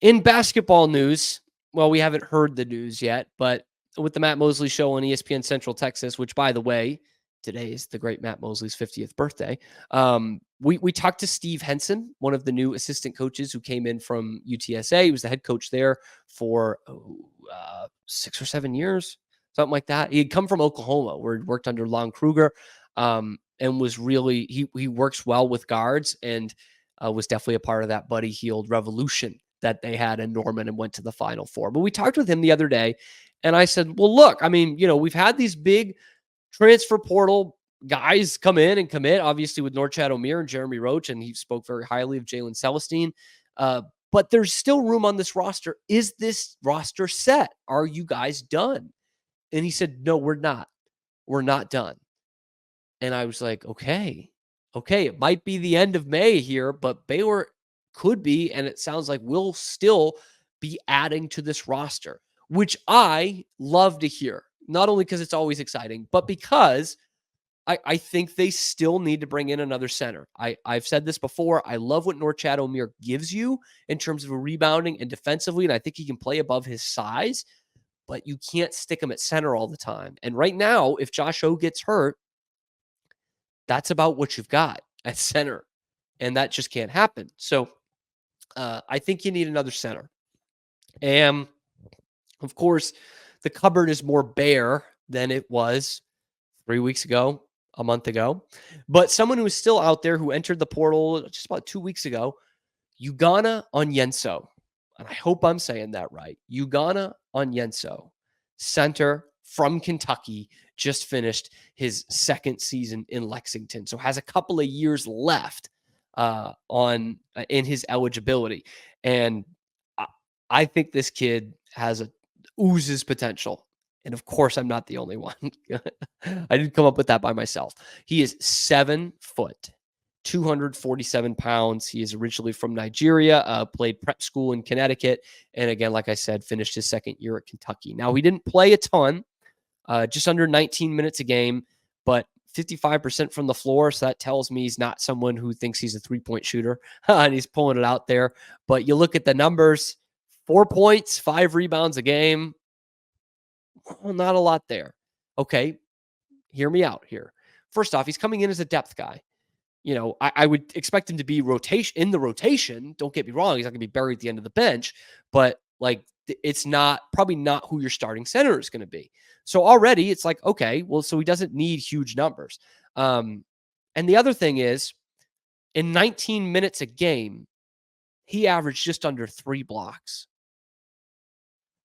In basketball news, well, we haven't heard the news yet, but with the Matt Mosley show on ESPN Central Texas, which, by the way, today is the great Matt Mosley's 50th birthday. We talked to Steve Henson, one of the new assistant coaches who came in from UTSA. He was the head coach there for 6 or 7 years, something like that. He had come from Oklahoma, where he worked under Lon Kruger, and was really he works well with guards, and was definitely a part of that Buddy Hield revolution that they had in Norman and went to the Final Four. But we talked with him the other day, and I said, well, look, I mean, we've had these big transfer portal guys come in and commit, obviously with Norchad Omier and Jeremy Roach, and he spoke very highly of Jalen Celestine. But there's still room on this roster. Is this roster set? Are you guys done? And he said, no, we're not. We're not done. And I was like, okay, it might be the end of May here, but Baylor could be, and it sounds like we'll still be adding to this roster, which I love to hear, not only because it's always exciting, but because I think they still need to bring in another center. I've said this before. I love what Norchad Omier gives you in terms of rebounding and defensively, and I think he can play above his size, but you can't stick him at center all the time. And right now, if Josh O gets hurt, that's about what you've got at center, and that just can't happen. So I think you need another center. And, of course, the cupboard is more bare than it was 3 weeks ago, a month ago. But someone who is still out there, who entered the portal just about 2 weeks ago, Ugonna Onyenso. And I hope I'm saying that right. Ugonna Onyenso, center from Kentucky, just finished his second season in Lexington. So has a couple of years left in his eligibility. And I think this kid oozes potential. And of course, I'm not the only one. I didn't come up with that by myself. He is 7 foot, 247 pounds. He is originally from Nigeria, played prep school in Connecticut. And again, like I said, finished his second year at Kentucky. Now, he didn't play a ton, just under 19 minutes a game, but 55% from the floor. So that tells me he's not someone who thinks he's a 3-point shooter and he's pulling it out there. But you look at the numbers, 4 points, 5 rebounds a game. Well, not a lot there. Okay, hear me out here. First off, he's coming in as a depth guy. I would expect him to be in the rotation. Don't get me wrong. He's not going to be buried at the end of the bench, but it's probably not who your starting center is going to be. So already it's like, okay, well, so he doesn't need huge numbers. And the other thing is, in 19 minutes a game, he averaged just under 3 blocks.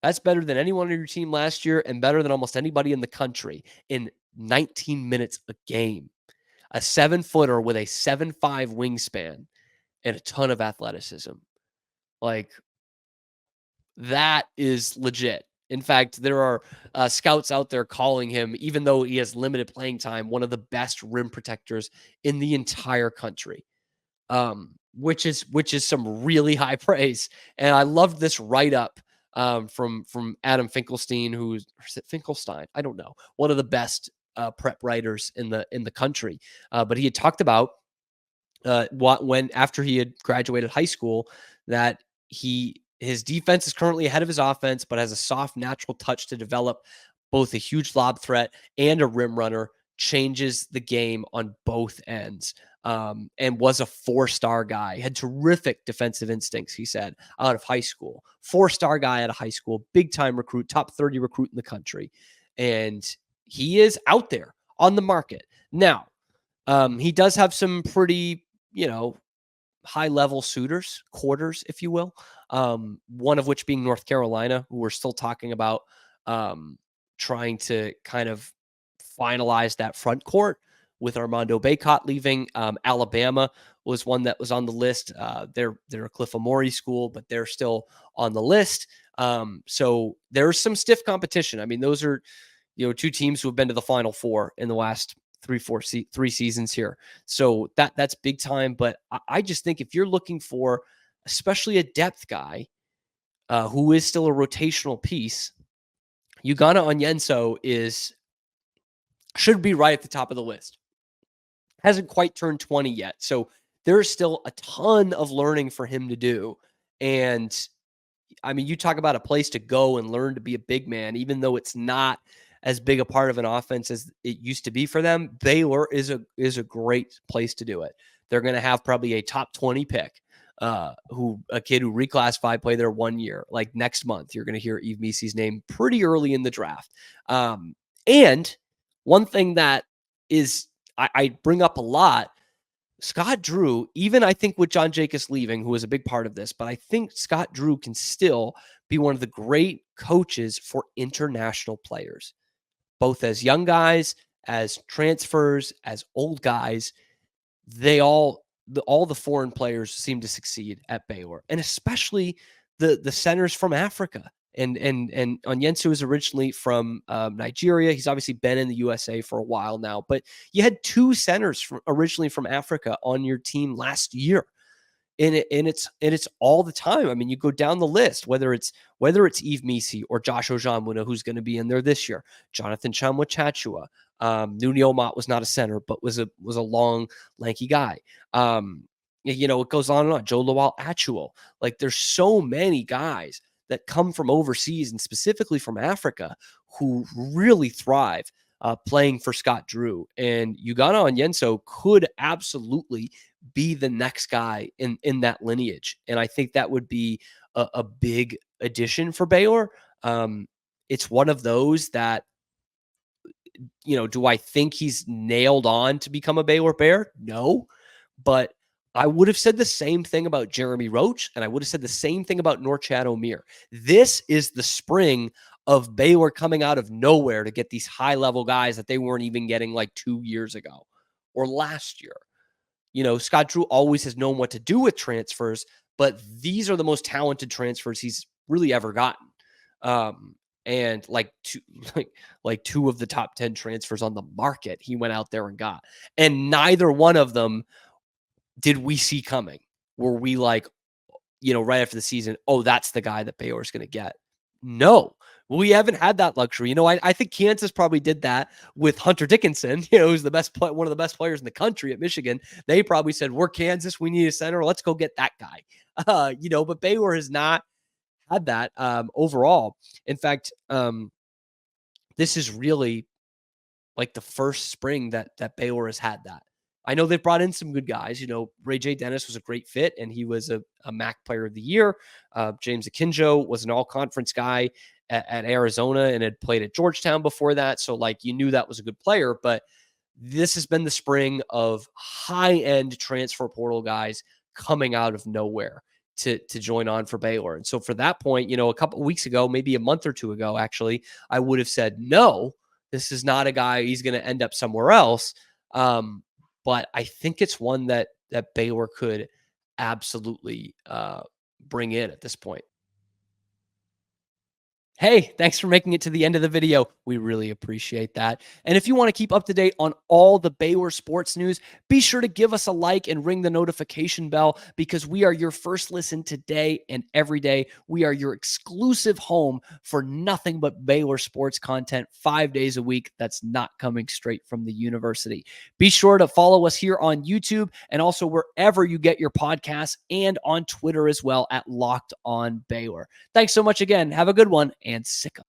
That's better than anyone on your team last year and better than almost anybody in the country in 19 minutes a game. A 7-footer with a 7'5" wingspan and a ton of athleticism. That is legit. In fact, there are scouts out there calling him, even though he has limited playing time, one of the best rim protectors in the entire country, which is some really high praise. And I loved this write-up from Adam Finkelstein, is it Finkelstein? I don't know. One of the best prep writers in the country. But he had talked about after he had graduated high school, that his defense is currently ahead of his offense, but has a soft, natural touch to develop both a huge lob threat and a rim runner, changes the game on both ends. And was a 4-star guy, had terrific defensive instincts, he said, out of high school. 4-star guy out of high school, big-time recruit, top 30 recruit in the country. And he is out there on the market. Now, he does have some pretty, high-level quarters, if you will. One of which being North Carolina, who we're still talking about trying to kind of finalize that front court with Armando Bacot leaving. Alabama was one that was on the list. They're a Cliff Amore school, but they're still on the list. So there's some stiff competition. I mean, those are, 2 teams who have been to the Final Four in the last 3 seasons here. So that's big time. But I just think if you're looking for, especially a depth guy who is still a rotational piece, Ugonna Onyenso should be right at the top of the list. Hasn't quite turned 20 yet. So there's still a ton of learning for him to do. And I mean, you talk about a place to go and learn to be a big man, even though it's not as big a part of an offense as it used to be for them. Baylor is a great place to do it. They're going to have probably a top 20 pick, who a kid who reclassified play there 1 year. Like next month, you're going to hear Yves Missy's name pretty early in the draft. And one thing that is I bring up a lot, Scott Drew, even I think with John Jacobs leaving, who was a big part of this, but I think Scott Drew can still be one of the great coaches for international players, both as young guys, as transfers, as old guys. They all the foreign players seem to succeed at Baylor, and especially the centers from Africa. And Onyenso is originally from Nigeria. He's obviously been in the USA for a while now, but you had two centers originally from Africa on your team last year. And it's all the time. I mean, you go down the list, whether it's Yves Missy or Josh Ojamuna, who's going to be in there this year, Jonathan Chamwa-Chachua. Nuni Omot was not a center, but was a long, lanky guy. It goes on and on. Joe Lawal Achuo. Like, there's so many guys that come from overseas and specifically from Africa who really thrive playing for Scott Drew. And Ugonna Onyenso could absolutely be the next guy in that lineage. And I think that would be a big addition for Baylor. It's one of those that, do I think he's nailed on to become a Baylor Bear? No, but I would have said the same thing about Jeremy Roach, and I would have said the same thing about Norchad Omier. This is the spring of Baylor coming out of nowhere to get these high-level guys that they weren't even getting like 2 years ago or last year. Scott Drew always has known what to do with transfers, but these are the most talented transfers he's really ever gotten. And two of the top 10 transfers on the market, he went out there and got. And neither one of them did we see coming. Were we like, right after the season, oh, that's the guy that Baylor's going to get? No, we haven't had that luxury. I think Kansas probably did that with Hunter Dickinson, who's one of the best players in the country at Michigan. They probably said, we're Kansas, we need a center, let's go get that guy. But Baylor has not had that overall. In fact, this is really like the first spring that Baylor has had that. I know they've brought in some good guys. Ray J. Dennis was a great fit, and he was a MAC Player of the Year. James Akinjo was an all-conference guy at Arizona and had played at Georgetown before that. So, you knew that was a good player. But this has been the spring of high-end transfer portal guys coming out of nowhere to join on for Baylor. And so for that point, a couple of weeks ago, maybe a month or two ago, actually, I would have said, no, this is not a guy. He's going to end up somewhere else. But I think it's one that Baylor could absolutely bring in at this point. Hey, thanks for making it to the end of the video. We really appreciate that. And if you want to keep up to date on all the Baylor sports news, be sure to give us a like and ring the notification bell, because we are your first listen today and every day. We are your exclusive home for nothing but Baylor sports content 5 days a week that's not coming straight from the university. Be sure to follow us here on YouTube and also wherever you get your podcasts, and on Twitter as well at Locked On Baylor. Thanks so much again. Have a good one, and sick 'em.